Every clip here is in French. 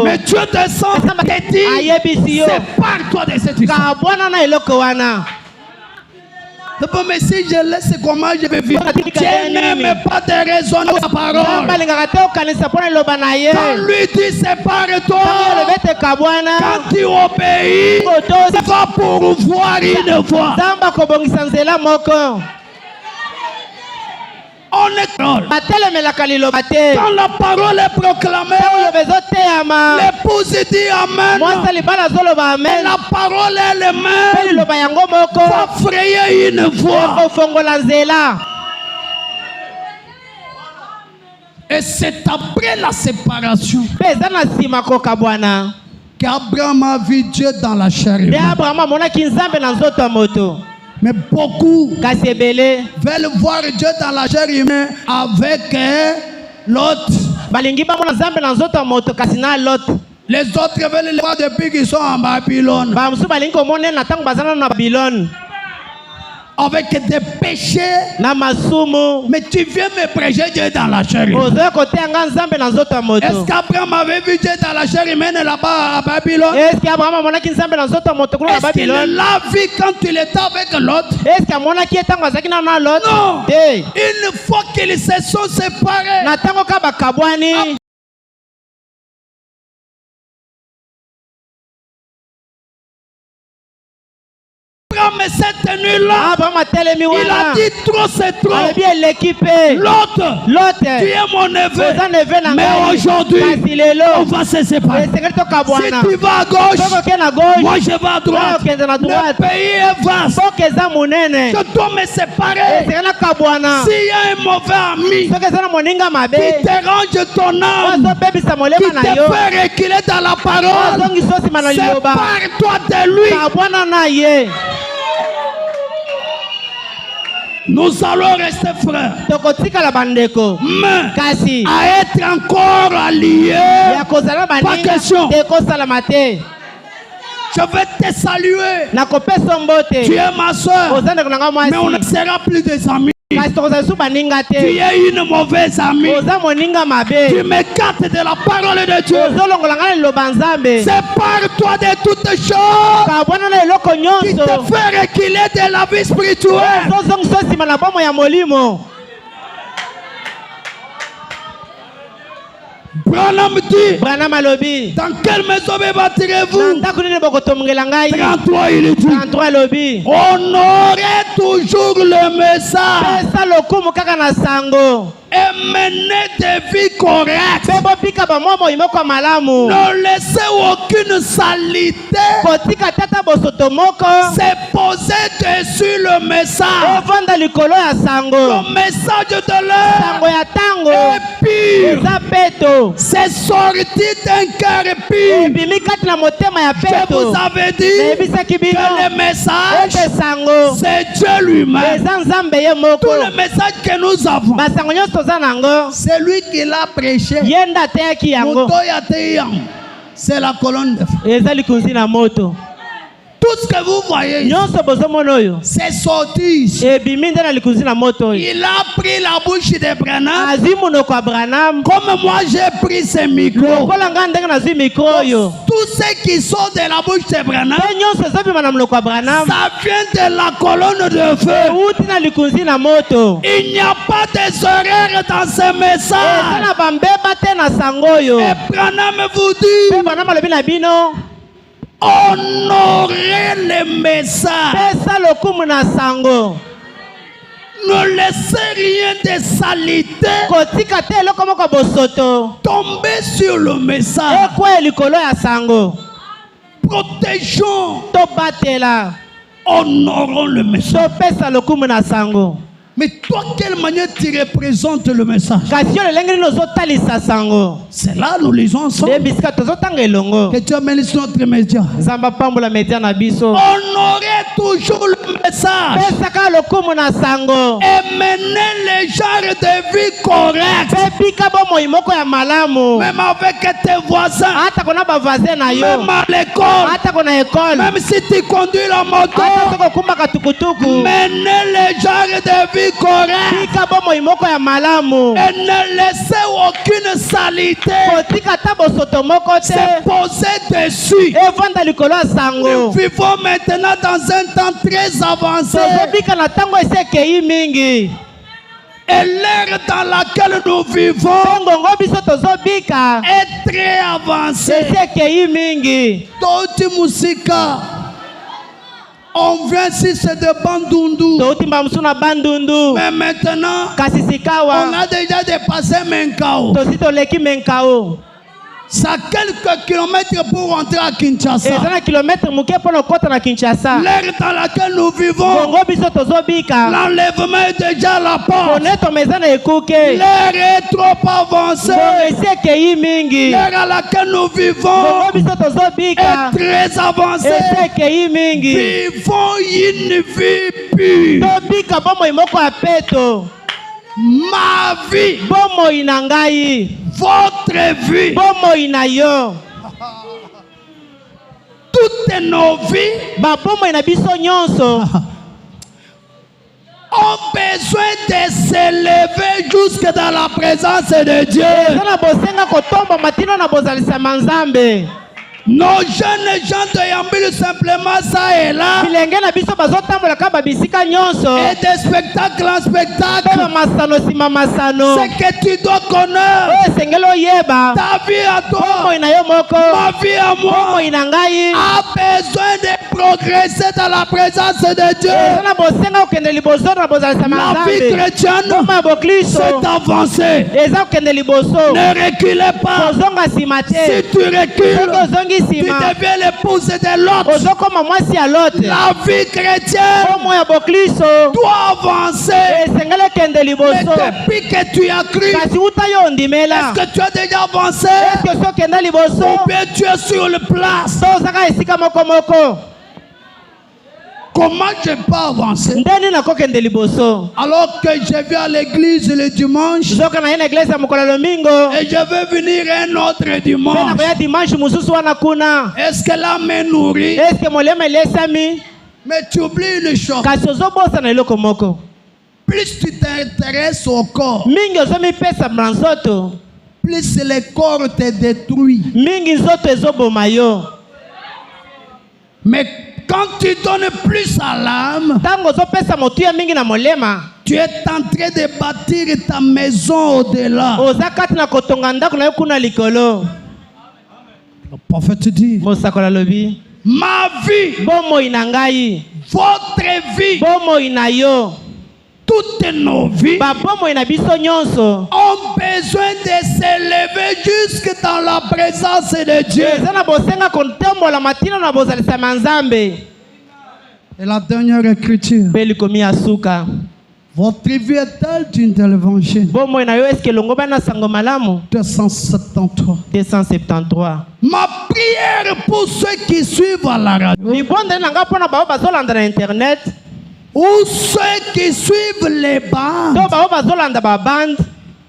Mais Dieu descend et dit, sépare-toi de cette histoire. Mais si je laisse comment je vais vivre, Dieu n'aime pas de raisonner sa parole. Quand lui dit sépare-toi, quand tu obéis, tu vas pourvoir une fois. On est quand la parole est proclamée, l'épouse dit Amen. Et la parole elle-même va frayer une voie. Et c'est après la séparation qu'Abraham a vu Dieu dans la chair. Mais beaucoup veulent voir Dieu dans la chair humaine avec l'autre. Les autres veulent le voir depuis qu'ils sont en Babylone. Avec des péchés. Mais tu viens me prêcher Dieu dans la chair humaine. Est-ce qu'Abraham avait vu Dieu dans la chair humaine là-bas à Babylone? Est-ce qu'il l'a vu quand il était avec l'autre? Non. Une fois qu'ils se sont séparés, mais cette nuit-là, il a dit trop c'est trop. L'autre, tu es mon neveu. Mais aujourd'hui, on va se séparer. Si tu vas à gauche, moi je vais à droite. Le pays est vaste. Je dois me séparer. S'il y a un mauvais ami qui dérange ton âme, qui te fait reculer dans la parole, sépare-toi de lui. Nous allons rester frères. Mais à être encore alliés, pas question. Je vais te saluer. Tu es ma soeur. Mais on ne sera plus des amis. Tu es une mauvaise amie. Tu m'écartes de la parole de Dieu. Sépare-toi de toutes choses qui te fait reculer de la vie spirituelle. Branham dit, dans quelle maison me bâtirez-vous? 33 il dit, honorez toujours le message et menez des vies correctes. Ne laissez aucune salité se poser dessus le message. Le message de l'heure est pire. C'est sorti d'un cœur pire. Je vous avais dit que le message, c'est Dieu lui-même. Tout le message que nous avons, c'est lui qui l'a prêché. C'est la colonne de feu. Tout ce que vous voyez, c'est sorti ici. Il a pris la bouche de Branham comme moi j'ai pris ce micro. Tout ce qui sort de la bouche de Branham, ça vient de la colonne de feu. Il n'y a pas des horaires dans ce message. Et Branham vous dit, honorez le message. Ne laissez rien de salité tomber sur le message. Protégeons, honorons le message. Mais toi, quelle manière tu représentes le message? C'est là nous lisons ensemble. Que Dieu bénisse notre média. Honorez toujours le message. Et menez les genres de vie corrects. Même avec tes voisins. Même à l'école. Même si tu conduis la moto. Menez les genres de vie vie correcte. Et ne laissez aucune saleté se poser dessus. Nous vivons maintenant dans un temps très avancé. Et l'ère dans laquelle nous vivons est très avancée. Toti Musika. On vient ici, c'est de Bandundu. Mais maintenant, on a déjà dépassé Menkao. Ça quelques kilomètres pour rentrer à Kinshasa. L'ère dans laquelle nous vivons, l'enlèvement est déjà à la porte. L'ère est trop avancée. L'ère à laquelle nous vivons est très avancée. Vivons une vie pure. Ma vie, votre vie, toutes nos vies ont besoin de s'élever jusque dans la présence de Dieu. Nos jeunes gens déambulent simplement ça et là. Et de spectacle en spectacle. C'est que tu dois connaître. Ta vie à toi, ma vie à moi, a besoin de progresser dans la présence de Dieu. La vie chrétienne, c'est avancer. Ne reculez pas. Si tu recules, tu deviens l'épouse de l'autre. La vie chrétienne doit avancer. Mais depuis que tu as cru, est-ce que tu as déjà avancé? Ou bien tu es sur le place? Comment je peux avancer? Alors que je vais à l'église le dimanche et je vais venir un autre dimanche. Est-ce que l'âme me nourrit? Mais tu oublies une chose. Plus tu t'intéresses au corps, plus le corps te détruit. Mais quand tu donnes plus à l'âme, tu es en train de bâtir ta maison au-delà. Le prophète dit, ma vie, votre vie, toutes nos vies ont besoin de s'élever jusque dans la présence de Dieu. Et la dernière écriture, votre vie est-elle d'une de l'évangile? 273. Ma prière pour ceux qui suivent à la radio ou ceux qui suivent les bandes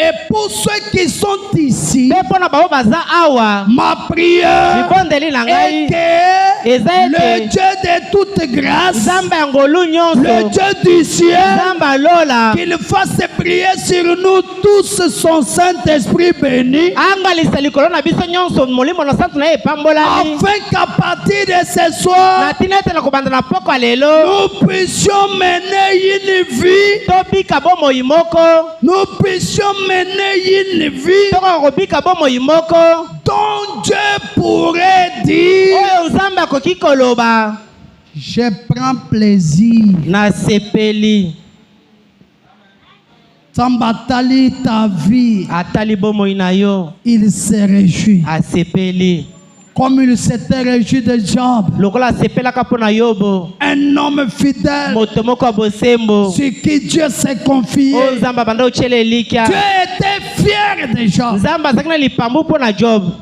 et pour ceux qui sont ici, ma prière est que le Dieu de toute grâce, le Dieu du ciel, qu'il fasse prier sur nous tous son Saint-Esprit béni, afin qu'à partir de ce soir, nous puissions mener une vie, nous puissions mener une vie dont Dieu pourrait dire, je prends plaisir. Tambatali ta vie, il se réjouit. Comme il s'était réjoui de Job, un homme fidèle sur qui Dieu s'est confié. Dieu était fier de Job.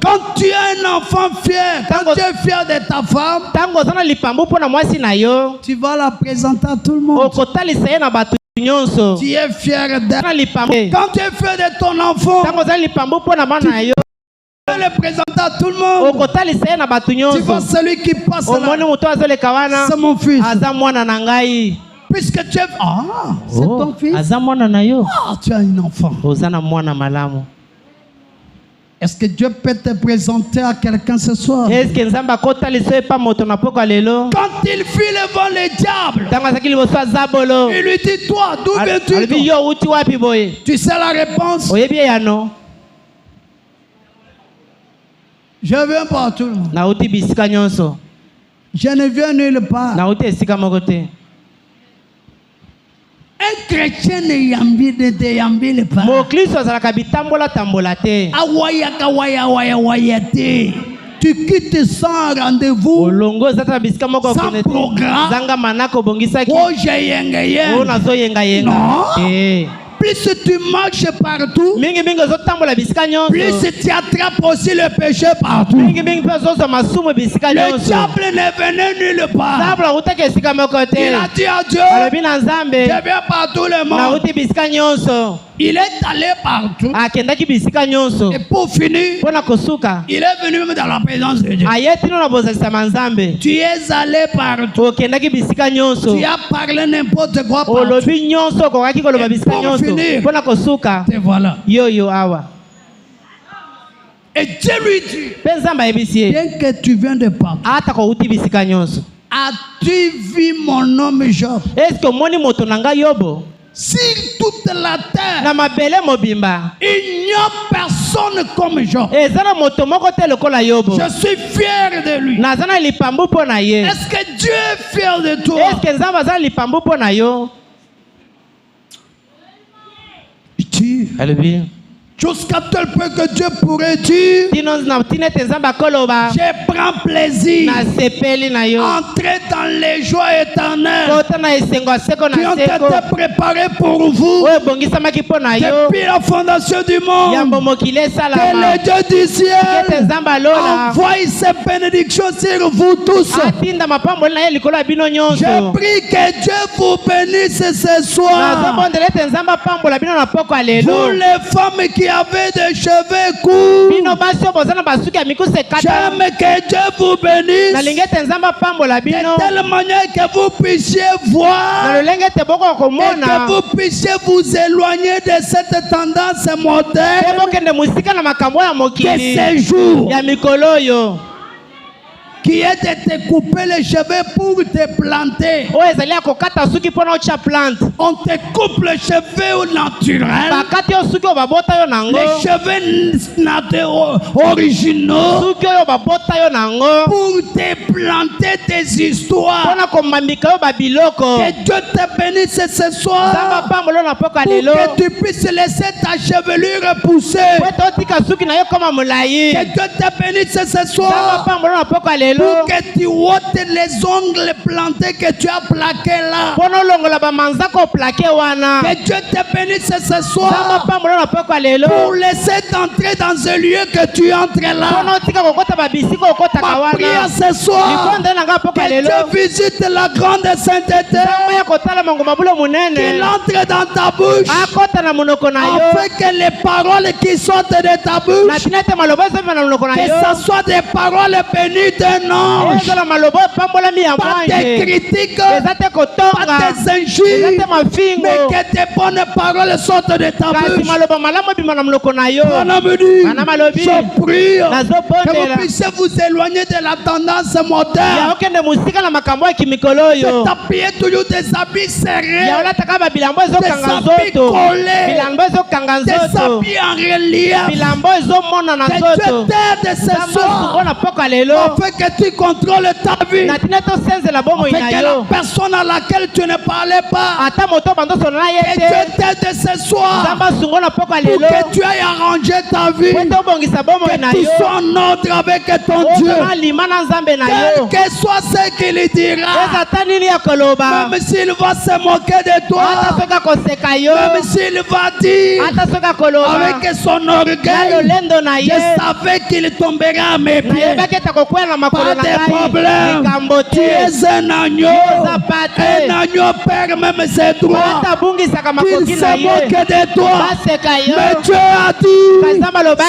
Quand tu es un enfant fier, quand tu es fier de ta femme, tu vas la présenter à tout le monde. Tu es fier d'elle. Quand tu es fier de ton enfant, tu le présenter à tout le monde. Tu vois celui qui passe là, c'est mon fils. Puisque tu es... Ah, c'est ton fils. Ah, tu as un enfant. Est-ce que Dieu peut te présenter à quelqu'un ce soir? Quand il fuit devant le diable, il lui dit, toi, d'où viens-tu? Tu sais la réponse? Je viens partout. Je ne viens nulle part. Un chrétien ne yambi le pas. Tu quittes sans rendez-vous, sans programme. Non. Plus tu marches partout, plus tu attrapes aussi le péché partout. Le diable ne venait nulle part. Il a dit à Dieu, je viens par tout le monde. Il est allé partout. Et pour finir, il est venu même dans la présence de Dieu. Tu es allé partout. Tu as parlé n'importe quoi partout. Et pour finir, te voilà. Et Dieu lui dit, bien que tu viens de partout, as-tu vu mon homme Job? Sur toute la terre, il n'y a personne comme Job. Je suis fier de lui. Est-ce que Dieu est fier de toi? Jusqu'à tel point que Dieu pourrait dire, je prends plaisir entrer dans les joies éternelles qui ont été préparées pour vous depuis la fondation du monde. Que le Dieu du ciel envoie ses bénédictions sur vous tous. Je prie que Dieu vous bénisse ce soir. Pour les femmes qui avaient des cheveux courts, j'aime que Dieu vous bénisse de telle manière que vous puissiez voir et que vous puissiez vous éloigner de cette tendance moderne de ces jours qui est de te couper les cheveux pour te planter. On te coupe les cheveux naturels, les cheveux originaux, pour te planter des histoires. Que Dieu te bénisse ce soir, pour que tu puisses laisser ta chevelure pousser. Que Dieu te bénisse ce soir, pour que tu ôtes les ongles plantés que tu as plaqués là. Que Dieu te bénisse ce soir, pour laisser t'entrer dans un lieu que tu entres là. Ma prière ce soir, que Dieu visite la grande sainteté, qu'il entre dans ta bouche, afin que les paroles qui sortent de ta bouche, que ce soit des paroles bénies d'un ange, pas des critiques, pas des injures, mais que tes bonnes paroles sortent de ta bouche. Je prie que vous puissiez vous éloigner de la tendance moderne, de t'appuyer toujours des habits serrés, des habits collés, des habits en relief. Que Dieu t'aide ce soir, afin que tu contrôles ta vie, afin que la personne à laquelle tu ne parlais pas, que Dieu t'aide ce soir, pour que tu ailles arranger ta vie, que tu sois en ordre avec ton Dieu, quel que soit ce qu'il dira, même s'il va se moquer de toi, même s'il va dire avec son orgueil, je savais qu'il tomberait à mes pieds. pas de problème. Tu es un agneau. Un agneau perd même ses droits. Il se moque de toi. Mais Dieu a dit,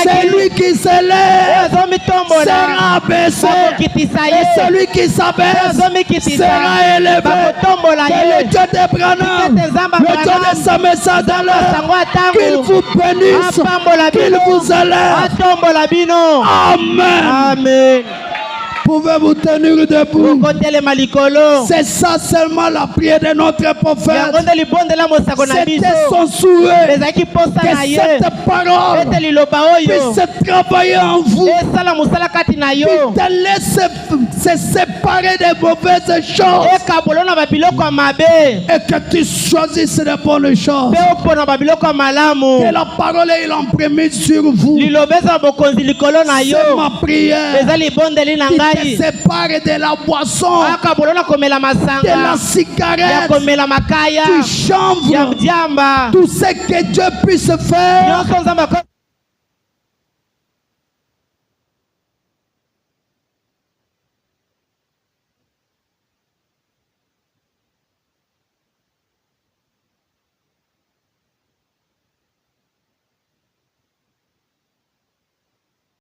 c'est lui qui se lève sera abaissé. Et celui qui s'abaisse sera élevé. Que le Dieu d'Abraham, le Dieu de Samuel Sadala, qu'il vous bénisse, qu'il vous élève. Amen. Amen. Pouvez-vous tenir debout? C'est ça seulement la prière de notre prophète. C'était son souhait que cette parole puisse travailler en vous, qui te laisse se séparer des mauvaises choses et que tu choisisses les bonnes choses. Que la parole est l'emprise sur vous. C'est ma prière. Sépare de la boisson, de la cigarette, du chanvre, tout ce que Dieu puisse faire